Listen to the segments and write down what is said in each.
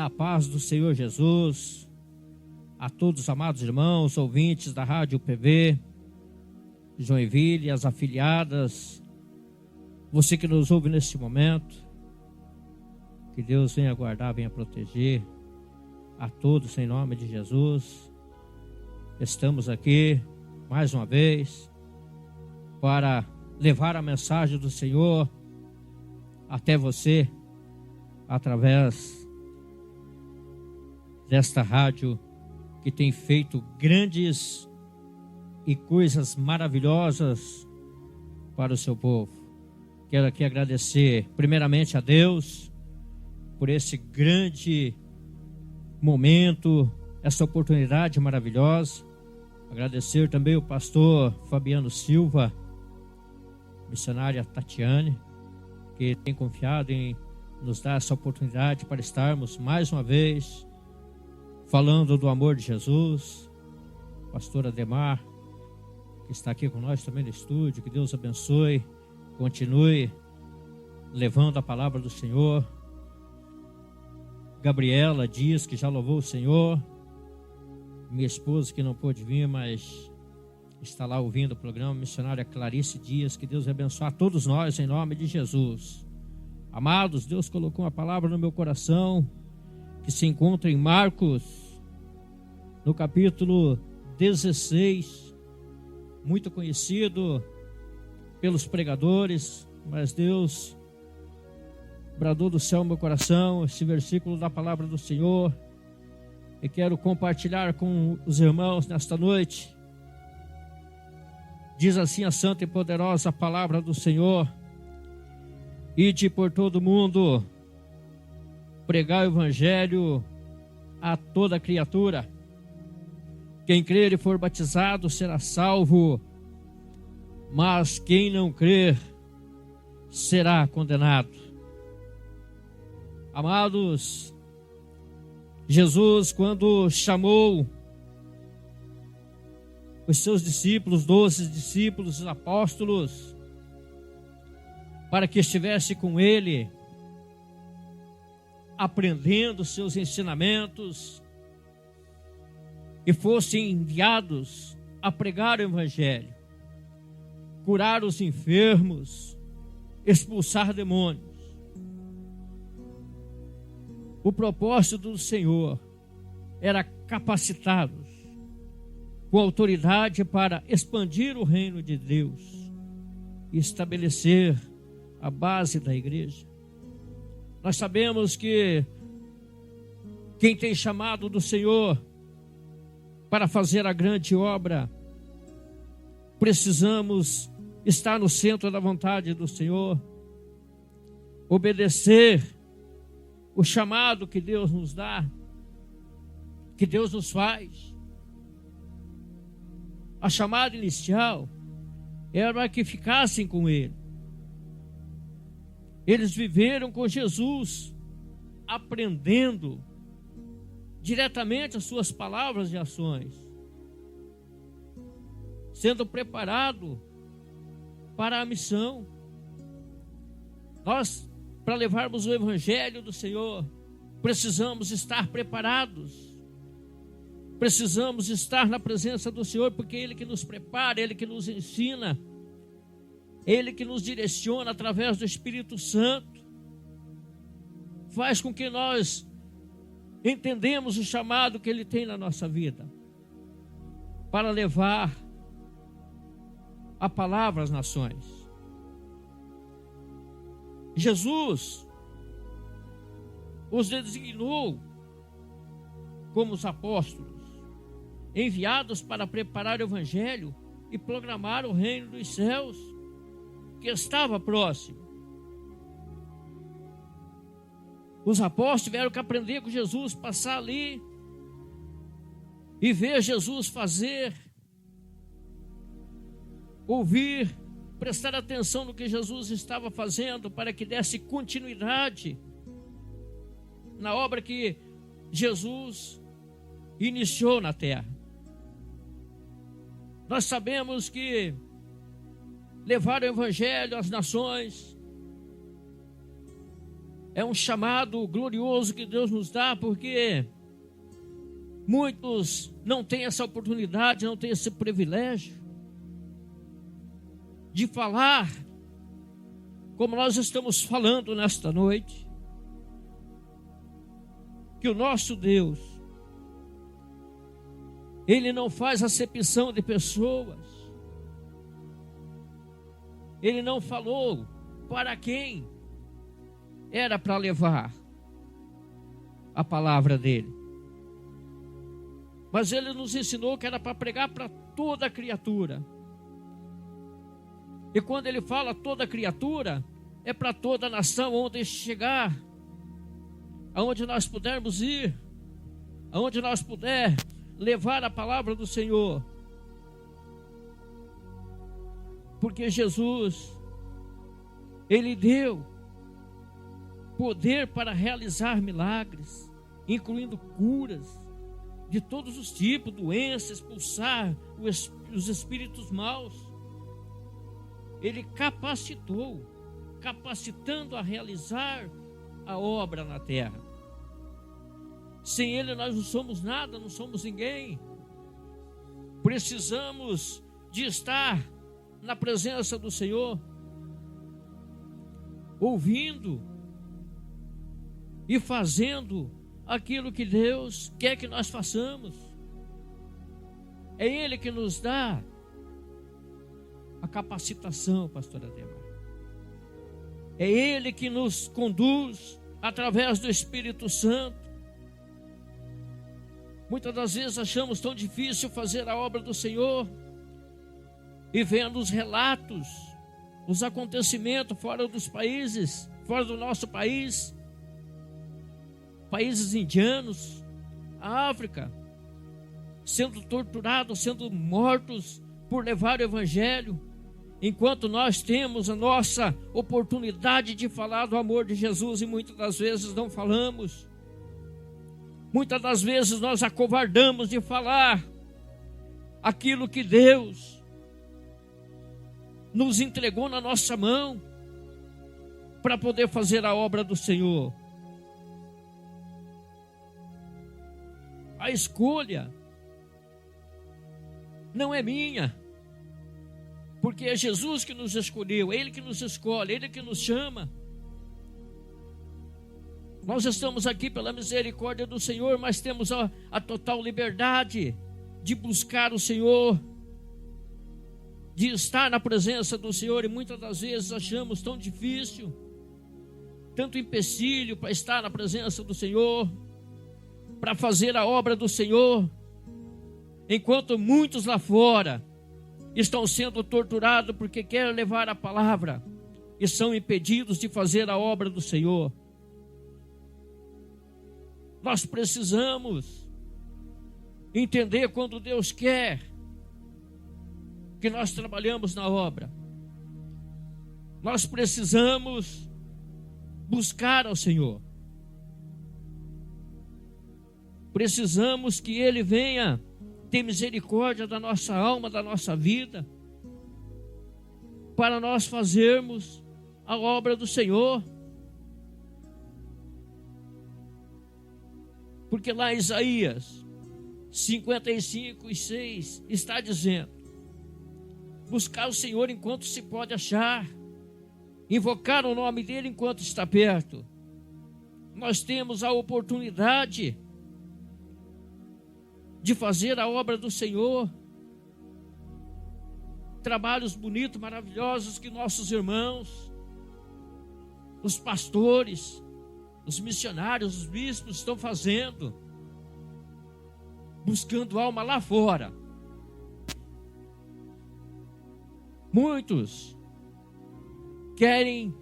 Na paz do Senhor Jesus, a todos os amados irmãos, ouvintes da Rádio PV, Joinville, as afiliadas, você que nos ouve neste momento, que Deus venha guardar, venha proteger a todos em nome de Jesus. Estamos aqui mais uma vez para levar a mensagem do Senhor até você através desta rádio que tem feito grandes e coisas maravilhosas para o seu povo. Quero aqui agradecer primeiramente a Deus por esse grande momento, essa oportunidade maravilhosa. Agradecer também o pastor Fabiano Silva, missionária Tatiane, que tem confiado em nos dar essa oportunidade para estarmos mais uma vez falando do amor de Jesus. Pastor Ademar, que está aqui com nós também no estúdio, que Deus abençoe, continue levando a palavra do Senhor. Gabriela Dias, que já louvou o Senhor. Minha esposa, que não pôde vir, mas está lá ouvindo o programa. Missionária Clarice Dias, que Deus abençoe a todos nós em nome de Jesus. Amados, Deus colocou uma palavra no meu coração que se encontra em Marcos, no capítulo 16, muito conhecido pelos pregadores, mas Deus bradou do céu meu coração esse versículo da palavra do Senhor, e quero compartilhar com os irmãos nesta noite. Diz assim a santa e poderosa palavra do Senhor: ide por todo mundo, pregai o evangelho a toda criatura. Quem crer e for batizado será salvo, mas quem não crer será condenado. Amados, Jesus, quando chamou os seus discípulos, 12 discípulos, os apóstolos, para que estivesse com ele, aprendendo seus ensinamentos, e fossem enviados a pregar o evangelho, curar os enfermos, expulsar demônios. O propósito do Senhor era capacitá-los com autoridade para expandir o reino de Deus e estabelecer a base da igreja. Nós sabemos que quem tem chamado do Senhor para fazer a grande obra, precisamos estar no centro da vontade do Senhor, obedecer o chamado que Deus nos dá, que Deus nos faz. A chamada inicial era para que ficassem com Ele. Eles viveram com Jesus, aprendendo diretamente as suas palavras e ações, sendo preparado para a missão. Nós, para levarmos o evangelho do Senhor, precisamos estar preparados, precisamos estar na presença do Senhor, porque Ele que nos prepara, Ele que nos ensina, Ele que nos direciona através do Espírito Santo, faz com que nós entendemos o chamado que Ele tem na nossa vida, para levar a palavra às nações. Jesus os designou como os apóstolos, enviados para preparar o evangelho e proclamar o reino dos céus, que estava próximo. Os apóstolos tiveram que aprender com Jesus, passar ali e ver Jesus fazer, ouvir, prestar atenção no que Jesus estava fazendo, para que desse continuidade na obra que Jesus iniciou na terra. Nós sabemos que levar o evangelho às nações É um chamado glorioso que Deus nos dá, porque muitos não têm essa oportunidade, não têm esse privilégio de falar como nós estamos falando nesta noite, que o nosso Deus, Ele não faz acepção de pessoas. Ele não falou para quem era para levar a palavra dele. Mas Ele nos ensinou que era para pregar para toda criatura. E quando Ele fala toda criatura, é para toda a nação, onde chegar, aonde nós pudermos ir, aonde nós puder levar a palavra do Senhor. Porque Jesus, Ele deu poder para realizar milagres, incluindo curas de todos os tipos, doenças, expulsar os espíritos maus. Ele capacitando a realizar a obra na terra. Sem Ele nós não somos nada, não somos ninguém. Precisamos de estar na presença do Senhor, ouvindo e fazendo aquilo que Deus quer que nós façamos. É Ele que nos dá a capacitação, pastora Dema. É Ele que nos conduz através do Espírito Santo. Muitas das vezes achamos tão difícil fazer a obra do Senhor, e vendo os relatos, os acontecimentos fora dos países, fora do nosso país, países indianos, a África, sendo torturados, sendo mortos por levar o Evangelho, enquanto nós temos a nossa oportunidade de falar do amor de Jesus e muitas das vezes não falamos. Muitas das vezes nós acovardamos de falar aquilo que Deus nos entregou na nossa mão para poder fazer a obra do Senhor. A escolha não é minha, porque é Jesus que nos escolheu, é Ele que nos escolhe, é Ele que nos chama. Nós estamos aqui pela misericórdia do Senhor, mas temos a total liberdade de buscar o Senhor, de estar na presença do Senhor, e muitas das vezes achamos tão difícil, tanto empecilho para estar na presença do Senhor, para fazer a obra do Senhor, enquanto muitos lá fora estão sendo torturados porque querem levar a palavra e são impedidos de fazer a obra do Senhor. Nós precisamos entender quando Deus quer que nós trabalhamos na obra. Nós precisamos buscar ao Senhor. Precisamos que Ele venha ter misericórdia da nossa alma, da nossa vida, para nós fazermos a obra do Senhor. Porque lá em Isaías 55:6 está dizendo: buscar o Senhor enquanto se pode achar, invocar o nome dEle enquanto está perto. Nós temos a oportunidade de fazer a obra do Senhor. Trabalhos bonitos, maravilhosos que nossos irmãos, os pastores, os missionários, os bispos estão fazendo, buscando alma lá fora. Muitos querem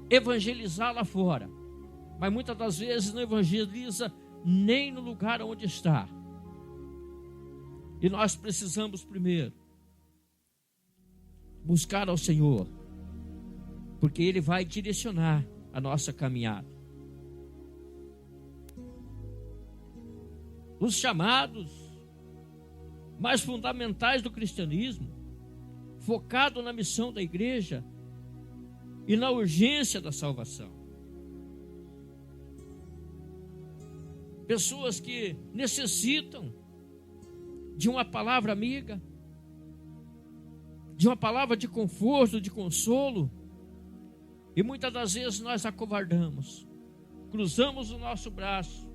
evangelizar lá fora, mas muitas das vezes não evangeliza nem no lugar onde está. E nós precisamos primeiro buscar ao Senhor, porque Ele vai direcionar a nossa caminhada. Os chamados mais fundamentais do cristianismo, focado na missão da igreja e na urgência da salvação. pessoas que necessitam de uma palavra amiga, de uma palavra de conforto, de consolo, e muitas das vezes nós acovardamos, cruzamos o nosso braço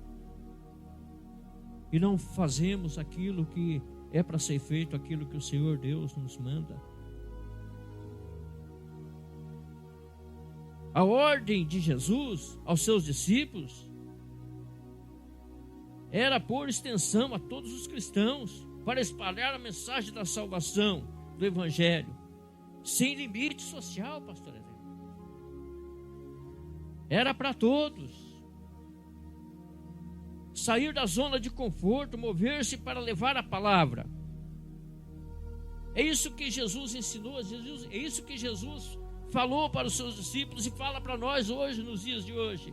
e não fazemos aquilo que é para ser feito, aquilo que o Senhor Deus nos manda. A ordem de Jesus aos seus discípulos era por extensão a todos os cristãos, para espalhar a mensagem da salvação, do Evangelho, sem limite social, pastor Ezequiel. Era para todos. Sair da zona de conforto, mover-se para levar a palavra. É isso que Jesus ensinou, é isso que Jesus falou para os seus discípulos e fala para nós hoje, nos dias de hoje.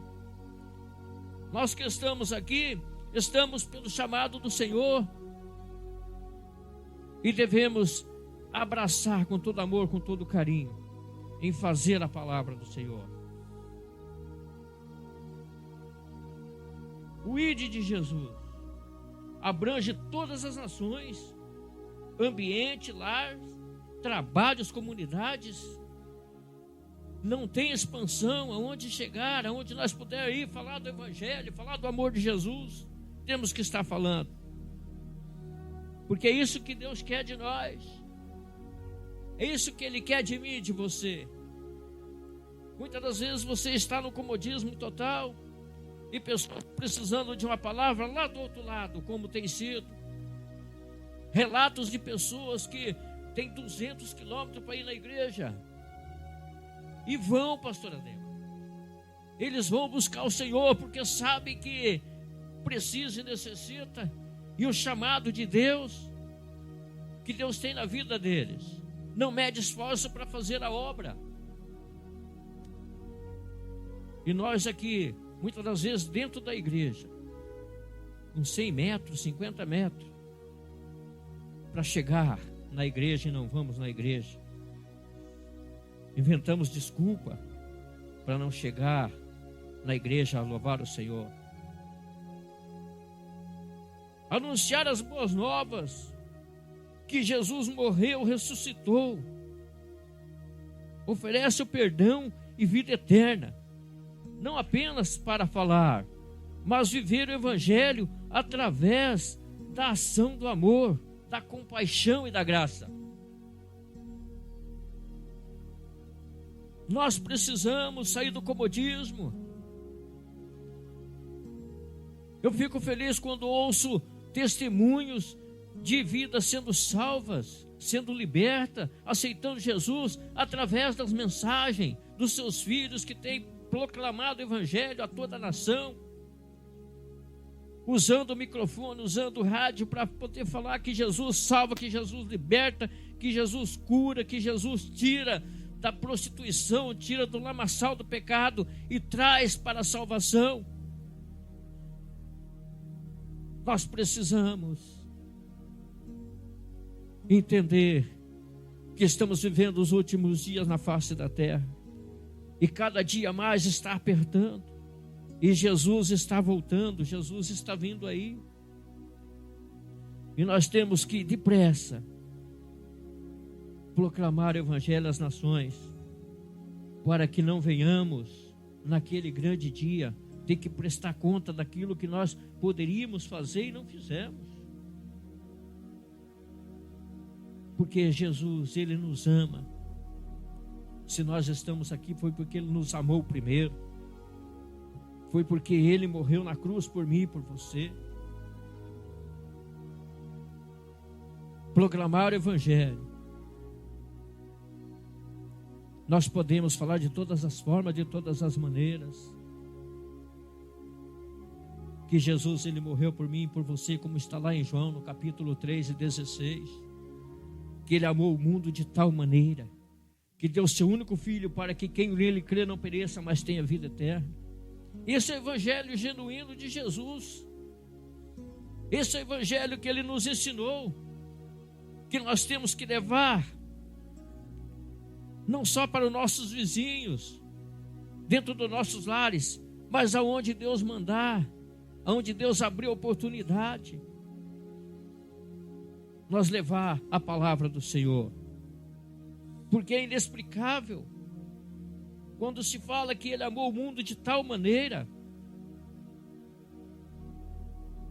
Nós que estamos aqui, estamos pelo chamado do Senhor e devemos abraçar com todo amor, com todo carinho, em fazer a palavra do Senhor. O ID de Jesus abrange todas as nações, ambiente, lar, trabalhos, comunidades. Não tem expansão aonde chegar, aonde nós pudermos ir, falar do Evangelho, falar do amor de Jesus. Temos que estar falando, porque é isso que Deus quer de nós, é isso que Ele quer de mim e de você. Muitas das vezes você está no comodismo total e pessoas precisando de uma palavra lá do outro lado, como tem sido relatos de pessoas que têm 200 quilômetros para ir na igreja e vão, pastor Adel, eles vão buscar o Senhor porque sabem que precisa e necessita, e o chamado de Deus que Deus tem na vida deles não mede esforço para fazer a obra. E nós aqui, muitas das vezes dentro da igreja, com 100 metros, 50 metros para chegar na igreja, e não vamos na igreja. Inventamos desculpa para não chegar na igreja a louvar o Senhor. Anunciar as boas novas, que Jesus morreu, ressuscitou, oferece o perdão e vida eterna, não apenas para falar, mas viver o Evangelho através da ação do amor, da compaixão e da graça. Nós precisamos sair do comodismo. Eu fico feliz quando ouço testemunhos de vidas sendo salvas, sendo libertas, aceitando Jesus através das mensagens dos seus filhos que têm proclamado o Evangelho a toda a nação, usando o microfone, usando o rádio para poder falar que Jesus salva, que Jesus liberta, que Jesus cura, que Jesus tira da prostituição, tira do lamaçal do pecado e traz para a salvação. Nós precisamos entender que estamos vivendo os últimos dias na face da terra e cada dia mais está apertando e Jesus está voltando, Jesus está vindo aí e nós temos que depressa proclamar o Evangelho às nações, para que não venhamos naquele grande dia ter que prestar conta daquilo que nós poderíamos fazer e não fizemos. Porque Jesus, Ele nos ama. Se nós estamos aqui foi porque Ele nos amou primeiro, foi porque Ele morreu na cruz por mim e por você. Proclamar o Evangelho. Nós podemos falar de todas as formas, de todas as maneiras. Que Jesus, Ele morreu por mim e por você, como está lá em João, no capítulo 3 e 16. Que Ele amou o mundo de tal maneira, que deu seu único Filho para que quem nele crê não pereça, mas tenha vida eterna. Esse é o Evangelho genuíno de Jesus. Esse é o Evangelho que Ele nos ensinou, que nós temos que levar, não só para os nossos vizinhos, dentro dos nossos lares, mas aonde Deus mandar, onde Deus abriu oportunidade, nós levar a palavra do Senhor, porque é inexplicável quando se fala que Ele amou o mundo de tal maneira.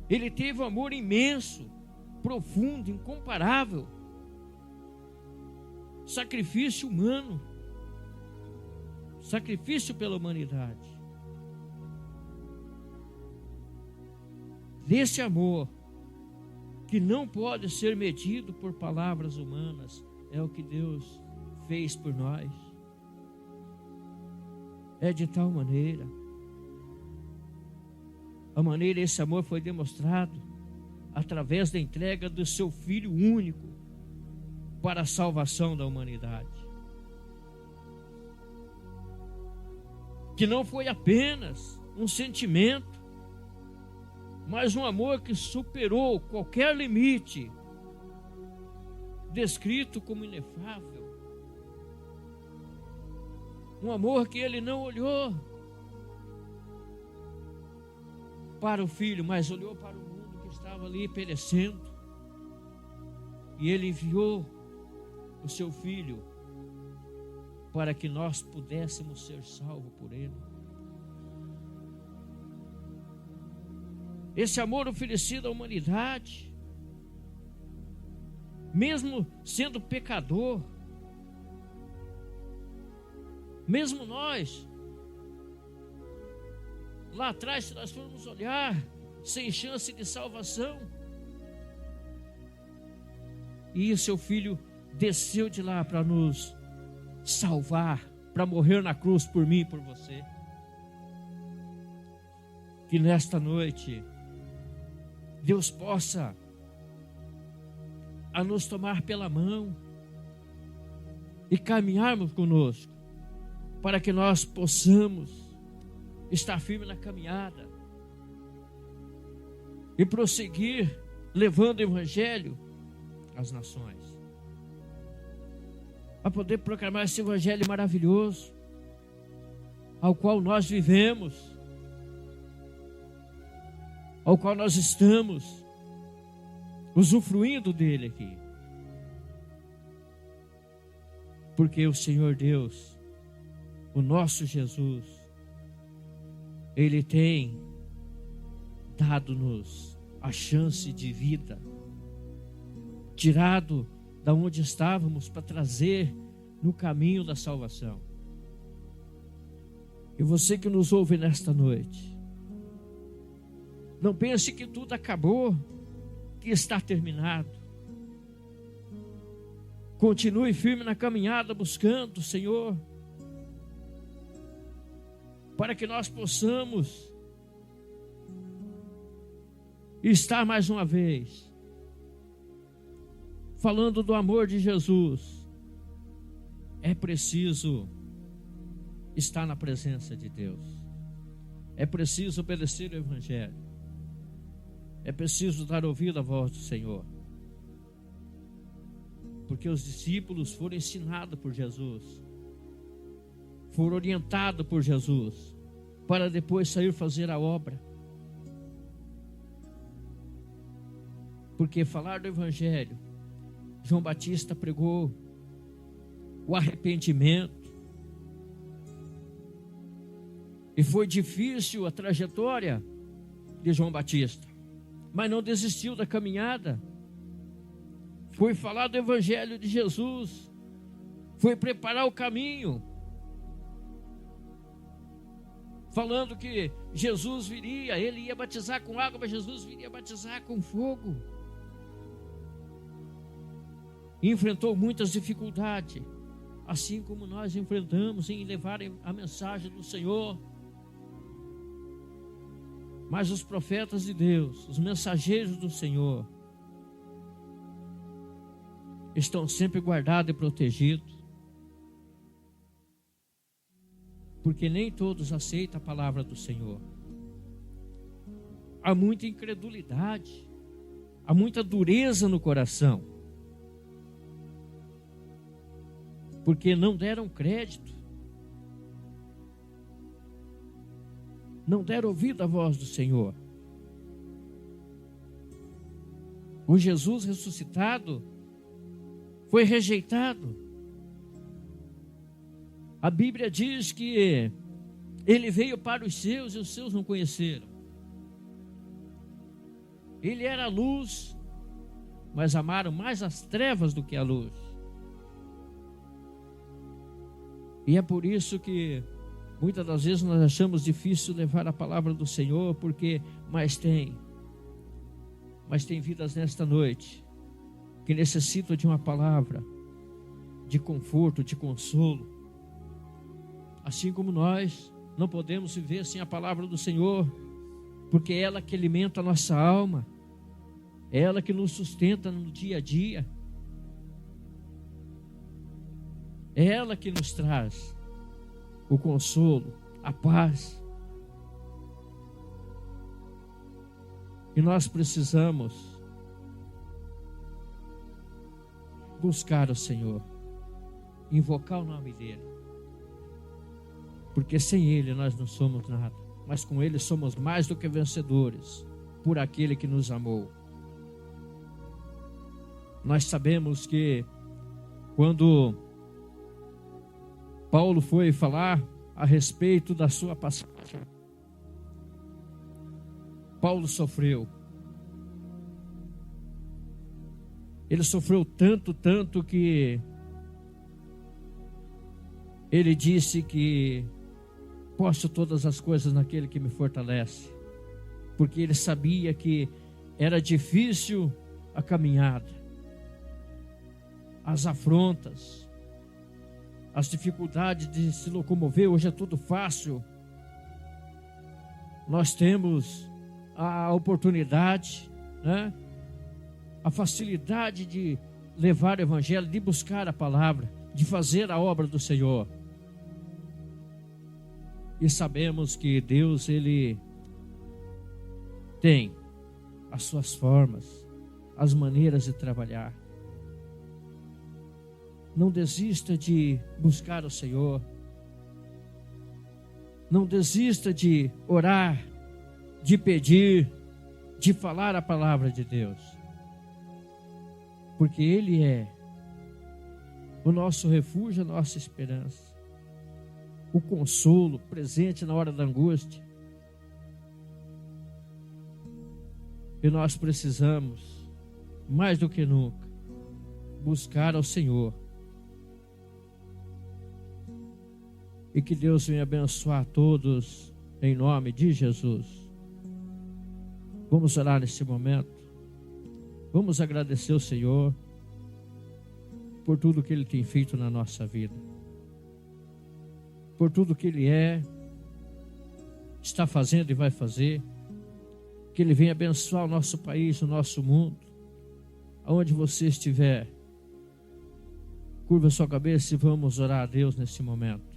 Ele teve um amor imenso, profundo, incomparável, sacrifício humano, sacrifício pela humanidade. Desse amor que não pode ser medido por palavras humanas, é o que Deus fez por nós. É de tal maneira, a maneira esse amor foi demonstrado através da entrega do seu Filho único para a salvação da humanidade. Que não foi apenas um sentimento, mas um amor que superou qualquer limite, descrito como inefável. Um amor que Ele não olhou para o Filho, mas olhou para o mundo que estava ali perecendo. E Ele enviou o seu Filho para que nós pudéssemos ser salvos por Ele. Esse amor oferecido à humanidade, mesmo sendo pecador, mesmo nós, lá atrás, se nós formos olhar, sem chance de salvação, e o seu Filho desceu de lá para nos salvar, para morrer na cruz por mim e por você. Que nesta noite Deus possa a nos tomar pela mão e caminharmos conosco, para que nós possamos estar firme na caminhada e prosseguir levando o Evangelho às nações, a poder proclamar esse Evangelho maravilhoso ao qual nós vivemos, ao qual nós estamos usufruindo dele aqui. Porque o Senhor Deus, o nosso Jesus, Ele tem dado-nos a chance de vida, tirado da onde estávamos para trazer no caminho da salvação. E você que nos ouve nesta noite, não pense que tudo acabou, que está terminado. Continue firme na caminhada, buscando o Senhor, para que nós possamos estar mais uma vez falando do amor de Jesus. É preciso estar na presença de Deus, é preciso obedecer o Evangelho, é preciso dar ouvido à voz do Senhor, porque os discípulos foram ensinados por Jesus, foram orientados por Jesus, para depois sair fazer a obra. Porque falar do Evangelho, João Batista pregou o arrependimento, e foi difícil a trajetória de João Batista, mas não desistiu da caminhada. Foi falar do Evangelho de Jesus, foi preparar o caminho, falando que Jesus viria, ele ia batizar com água, mas Jesus viria batizar com fogo. E enfrentou muitas dificuldades, assim como nós enfrentamos em levar a mensagem do Senhor. Mas os profetas de Deus, os mensageiros do Senhor, estão sempre guardados e protegidos, porque nem todos aceitam a palavra do Senhor. Há muita incredulidade, há muita dureza no coração, porque não deram crédito, não deram ouvido à voz do Senhor. O Jesus ressuscitado foi rejeitado. A Bíblia diz que ele veio para os seus e os seus não conheceram. Ele era a luz, mas amaram mais as trevas do que a luz. E é por isso que muitas das vezes nós achamos difícil levar a palavra do Senhor, porque mas tem vidas nesta noite que necessitam de uma palavra de conforto, de consolo. Assim como nós não podemos viver sem a palavra do Senhor, porque é ela que alimenta a nossa alma, é ela que nos sustenta no dia a dia, é ela que nos traz o consolo, a paz. E nós precisamos buscar o Senhor, invocar o nome dEle, porque sem Ele nós não somos nada, mas com Ele somos mais do que vencedores, por aquele que nos amou. Nós sabemos que quando Paulo foi falar a respeito da sua passagem, Paulo sofreu. Ele sofreu tanto que ele disse que posso todas as coisas naquele que me fortalece, porque ele sabia que era difícil a caminhada, as afrontas, as dificuldades de se locomover. Hoje é tudo fácil. Nós temos a oportunidade, né? A facilidade de levar o evangelho, de buscar a palavra, de fazer a obra do Senhor. E sabemos que Deus, Ele tem as suas formas, as maneiras de trabalhar. Não desista de buscar o Senhor. Não desista de orar, de pedir, de falar a palavra de Deus. Porque Ele é o nosso refúgio, a nossa esperança, o consolo presente na hora da angústia. E nós precisamos, mais do que nunca, buscar ao Senhor. E que Deus venha abençoar a todos em nome de Jesus. Vamos orar nesse momento. Vamos agradecer ao Senhor por tudo que Ele tem feito na nossa vida, por tudo que Ele está fazendo e vai fazer. Que Ele venha abençoar o nosso país, o nosso mundo. Aonde você estiver, curva a sua cabeça e vamos orar a Deus nesse momento.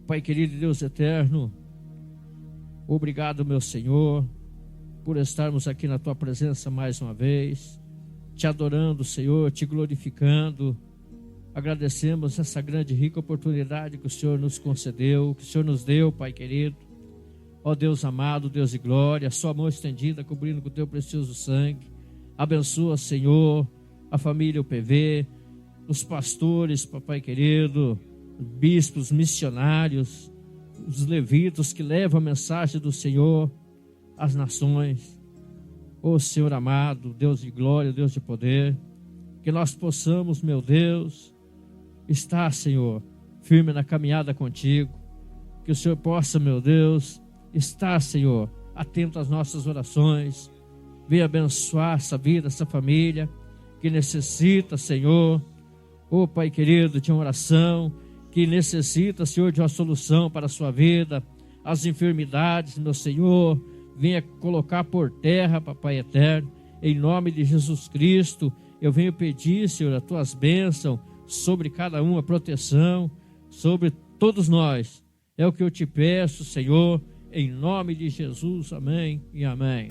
Pai querido, Deus eterno, obrigado, meu Senhor, por estarmos aqui na Tua presença mais uma vez, Te adorando, Senhor, Te glorificando. Agradecemos essa grande e rica oportunidade que o Senhor nos concedeu, que o Senhor nos deu, Pai querido. Ó Deus amado, Deus de glória, Sua mão estendida, cobrindo com o Teu precioso sangue. Abençoa, Senhor, a família UPV, os pastores, Papai querido, bispos, missionários, os levitas que levam a mensagem do Senhor às nações. Ó Senhor amado, Deus de glória, Deus de poder, que nós possamos, meu Deus, estar, Senhor, firme na caminhada contigo, que o Senhor possa, meu Deus, estar, Senhor, atento às nossas orações. Venha abençoar essa vida, essa família que necessita, Senhor, ó Pai querido, de uma oração, que necessita, Senhor, de uma solução para a sua vida. As enfermidades, meu Senhor, venha colocar por terra, Papai eterno, em nome de Jesus Cristo. Eu venho pedir, Senhor, as Tuas bênçãos sobre cada um, a proteção sobre todos nós. É o que eu te peço, Senhor, em nome de Jesus. Amém e amém.